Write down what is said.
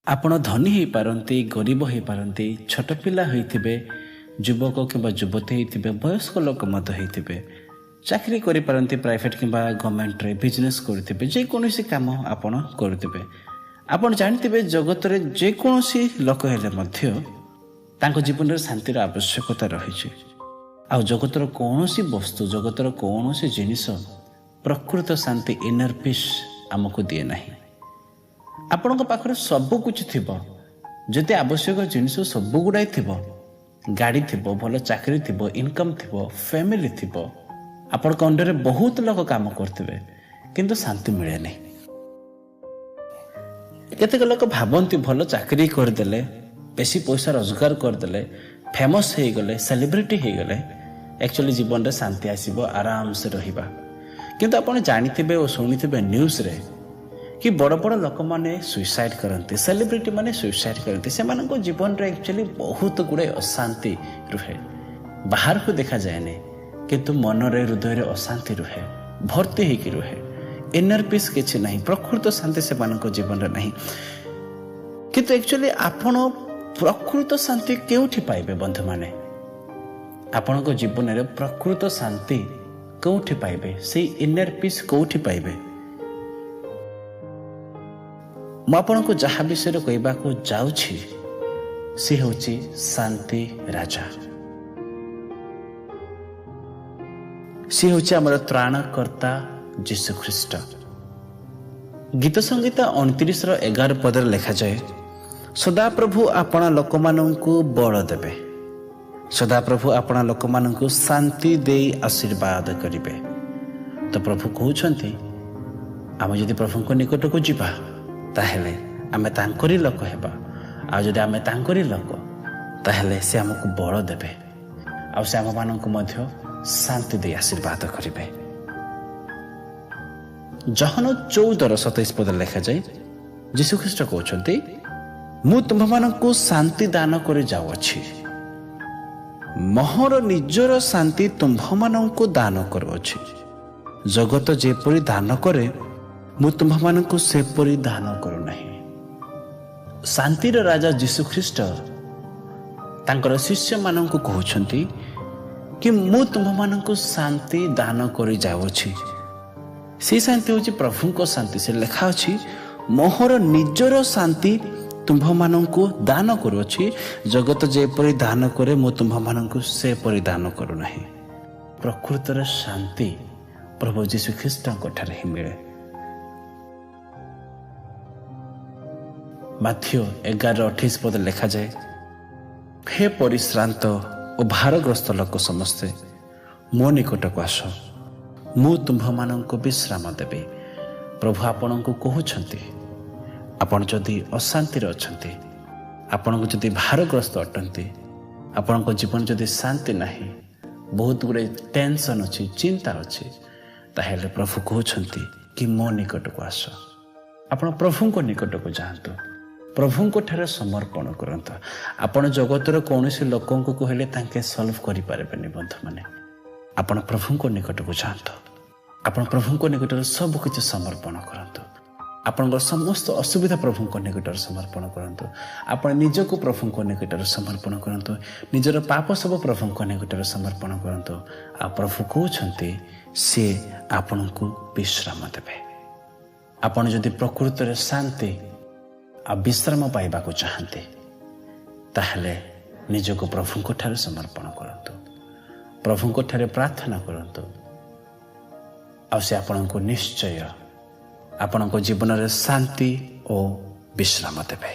ଆପଣ ଧନୀ ହେଇପାରନ୍ତି, ଗରିବ ହେଇପାରନ୍ତି, ଛୋଟ ପିଲା ହୋଇଥିବେ, ଯୁବକ କିମ୍ବା ଯୁବତୀ ହେଇଥିବେ, ବୟସ୍କ ଲୋକ ମଧ୍ୟ ହେଇଥିବେ, ଚାକିରି କରିପାରନ୍ତି ପ୍ରାଇଭେଟ୍ କିମ୍ବା ଗଭର୍ଣ୍ଣମେଣ୍ଟରେ, ବିଜନେସ୍ କରୁଥିବେ, ଯେକୌଣସି କାମ ଆପଣ କରୁଥିବେ। ଆପଣ ଜାଣିଥିବେ ଜଗତରେ ଯେକୌଣସି ଲୋକ ହେଲେ ମଧ୍ୟ ତାଙ୍କ ଜୀବନରେ ଶାନ୍ତିର ଆବଶ୍ୟକତା ରହିଛି। ଆଉ ଜଗତର କୌଣସି ବସ୍ତୁ, ଜଗତର କୌଣସି ଜିନିଷ ପ୍ରକୃତ ଶାନ୍ତି ଇନର ପିସ୍ ଆମକୁ ଦିଏ ନାହିଁ। ଆପଣଙ୍କ ପାଖରେ ସବୁ କିଛି ଥିବ, ଯଦି ଆବଶ୍ୟକ ଜିନିଷ ସବୁ ଗୁଡ଼ାଏ ଥିବ, ଗାଡ଼ି ଥିବ, ଭଲ ଚାକିରି ଥିବ, ଇନକମ୍ ଥିବ, ଫ୍ୟାମିଲି ଥିବ, ଆପଣଙ୍କ ଅଣ୍ଡରରେ ବହୁତ ଲୋକ କାମ କରୁଥିବେ, କିନ୍ତୁ ଶାନ୍ତି ମିଳେନି। କେତେକ ଲୋକ ଭାବନ୍ତି ଭଲ ଚାକିରି କରିଦେଲେ, ବେଶୀ ପଇସା ରୋଜଗାର କରିଦେଲେ, ଫେମସ୍ ହେଇଗଲେ, ସେଲିବ୍ରିଟି ହେଇଗଲେ ଆକ୍ଚୁଆଲି ଜୀବନରେ ଶାନ୍ତି ଆସିବ, ଆରାମସେ ରହିବା। କିନ୍ତୁ ଆପଣ ଜାଣିଥିବେ ଓ ଶୁଣିଥିବେ ନ୍ୟୁଜ୍ରେ କି ବଡ଼ ବଡ଼ ଲୋକମାନେ ସୁଇସାଇଡ୍ କରନ୍ତି, ସେଲିବ୍ରିଟି ମାନେ ସୁଇସାଇଡ୍ କରନ୍ତି। ସେମାନଙ୍କ ଜୀବନରେ ଆକ୍ଚୁଆଲି ବହୁତ ଗୁଡ଼ାଏ ଅଶାନ୍ତି ରୁହେ, ବାହାରକୁ ଦେଖାଯାଏନି, କିନ୍ତୁ ମନରେ ହୃଦୟରେ ଅଶାନ୍ତି ରୁହେ, ଭର୍ତ୍ତି ହେଇକି ରୁହେ। ଇନର ପିସ୍ କିଛି ନାହିଁ, ପ୍ରକୃତ ଶାନ୍ତି ସେମାନଙ୍କ ଜୀବନରେ ନାହିଁ। କିନ୍ତୁ ଆକ୍ଚୁଆଲି ଆପଣ ପ୍ରକୃତ ଶାନ୍ତି କେଉଁଠି ପାଇବେ ବନ୍ଧୁମାନେ? ଆପଣଙ୍କ ଜୀବନରେ ପ୍ରକୃତ ଶାନ୍ତି କେଉଁଠି ପାଇବେ? ସେଇ ଇନର ପିସ୍ କେଉଁଠି ପାଇବେ? ମୁଁ ଆପଣଙ୍କୁ ଯାହା ବିଷୟରେ କହିବାକୁ ଯାଉଛି ସେ ହେଉଛି ଶାନ୍ତି ରାଜା। ସେ ହେଉଛି ଆମର ତ୍ରାଣକର୍ତ୍ତା ଯୀଶୁ ଖ୍ରୀଷ୍ଟ। ଗୀତ ସଂଗୀତ 29:11 ପଦରେ ଲେଖାଯାଏ, ସଦାପ୍ରଭୁ ଆପଣା ଲୋକମାନଙ୍କୁ ବଳ ଦେବେ, ସଦାପ୍ରଭୁ ଆପଣା ଲୋକମାନଙ୍କୁ ଶାନ୍ତି ଦେଇ ଆଶୀର୍ବାଦ କରିବେ। ତ ପ୍ରଭୁ କହୁଛନ୍ତି ଆମେ ଯଦି ପ୍ରଭୁଙ୍କ ନିକଟକୁ ଯିବା ତାହେଲେ ଆମେ ତାଙ୍କରି ଲୋକ ହେବା। ଆଉ ଯଦି ଆମେ ତାଙ୍କରି ଲୋକ ତାହେଲେ ସେ ଆମକୁ ବଳ ଦେବେ, ଆଉ ସେ ଆମମାନଙ୍କୁ ମଧ୍ୟ ଶାନ୍ତି ଦେଇ ଆଶୀର୍ବାଦ କରିବେ। ଜହନ 14:27 ପଦରେ ଲେଖାଯାଏ, ଯୀଶୁଖ୍ରୀଷ୍ଟ କହୁଛନ୍ତି ମୁଁ ତୁମ୍ଭମାନଙ୍କୁ ଶାନ୍ତି ଦାନ କରି ଯାଉଅଛି, ମୋର ନିଜର ଶାନ୍ତି ତୁମ୍ଭମାନଙ୍କୁ ଦାନ କରୁଅଛି। ଜଗତ ଯେପରି ଦାନ କରେ ମୁଁ ତୁମ୍ଭମାନଙ୍କୁ ସେପରି ଦାନ କରୁନାହିଁ। ଶାନ୍ତିର ରାଜା ଯୀଶୁଖ୍ରୀଷ୍ଟ ତାଙ୍କର ଶିଷ୍ୟମାନଙ୍କୁ କହୁଛନ୍ତି କି ମୁଁ ତୁମ୍ଭମାନଙ୍କୁ ଶାନ୍ତି ଦାନ କରି ଯାଉଅଛି। ସେ ଶାନ୍ତି ହେଉଛି ପ୍ରଭୁଙ୍କ ଶାନ୍ତି। ସେ ଲେଖା ଅଛି ମୋର ନିଜର ଶାନ୍ତି ତୁମ୍ଭମାନଙ୍କୁ ଦାନ କରୁଅଛି, ଜଗତ ଯେପରି ଦାନ କରେ ମୁଁ ତୁମ୍ଭମାନଙ୍କୁ ସେପରି ଦାନ କରୁନାହିଁ। ପ୍ରକୃତର ଶାନ୍ତି ପ୍ରଭୁ ଯୀଶୁଖ୍ରୀଷ୍ଟଙ୍କ ଠାରେ ହିଁ ମିଳେ। ମାଥ୍ୟୁ 11:28 ପଦରେ ଲେଖାଯାଏ, ହେ ପରିଶ୍ରାନ୍ତ ଓ ଭାରଗ୍ରସ୍ତ ଲୋକ ସମସ୍ତେ ମୋ ନିକଟକୁ ଆସ, ମୁଁ ତୁମ୍ଭମାନଙ୍କୁ ବିଶ୍ରାମ ଦେବି। ପ୍ରଭୁ ଆପଣଙ୍କୁ କହୁଛନ୍ତି ଆପଣ ଯଦି ଅଶାନ୍ତିରେ ଅଛନ୍ତି, ଆପଣଙ୍କୁ ଯଦି ଭାରଗ୍ରସ୍ତ ଅଟନ୍ତି, ଆପଣଙ୍କ ଜୀବନ ଯଦି ଶାନ୍ତି ନାହିଁ, ବହୁତ ଗୁଡ଼ିଏ ଟେନସନ୍ ଅଛି, ଚିନ୍ତା ଅଛି, ତାହେଲେ ପ୍ରଭୁ କହୁଛନ୍ତି କି ମୋ ନିକଟକୁ ଆସ। ଆପଣ ପ୍ରଭୁଙ୍କ ନିକଟକୁ ଯାଆନ୍ତୁ, ପ୍ରଭୁଙ୍କ ଠାରେ ସମର୍ପଣ କରନ୍ତୁ। ଆପଣ ଜଗତର କୌଣସି ଲୋକଙ୍କୁ କହିଲେ ତାଙ୍କେ ସଲ୍ଭ କରିପାରିବେନି ବନ୍ଧୁମାନେ। ଆପଣ ପ୍ରଭୁଙ୍କ ନିକଟକୁ ଯାଆନ୍ତୁ, ଆପଣ ପ୍ରଭୁଙ୍କ ନିକଟରେ ସବୁ କିଛି ସମର୍ପଣ କରନ୍ତୁ। ଆପଣଙ୍କର ସମସ୍ତ ଅସୁବିଧା ପ୍ରଭୁଙ୍କ ନିକଟରେ ସମର୍ପଣ କରନ୍ତୁ। ଆପଣ ନିଜକୁ ପ୍ରଭୁଙ୍କ ନିକଟରେ ସମର୍ପଣ କରନ୍ତୁ, ନିଜର ପାପ ସବୁ ପ୍ରଭୁଙ୍କ ନିକଟରେ ସମର୍ପଣ କରନ୍ତୁ। ଆଉ ପ୍ରଭୁ କହୁଛନ୍ତି ସିଏ ଆପଣଙ୍କୁ ବିଶ୍ରାମ ଦେବେ। ଆପଣ ଯଦି ପ୍ରକୃତରେ ଶାନ୍ତି ଆଉ ବିଶ୍ରାମ ପାଇବାକୁ ଚାହାନ୍ତି ତାହେଲେ ନିଜକୁ ପ୍ରଭୁଙ୍କ ଠାରେ ସମର୍ପଣ କରନ୍ତୁ, ପ୍ରଭୁଙ୍କ ଠାରେ ପ୍ରାର୍ଥନା କରନ୍ତୁ, ଆଉ ସେ ଆପଣଙ୍କୁ ନିଶ୍ଚୟ ଆପଣଙ୍କ ଜୀବନରେ ଶାନ୍ତି ଓ ବିଶ୍ରାମ ଦେବେ।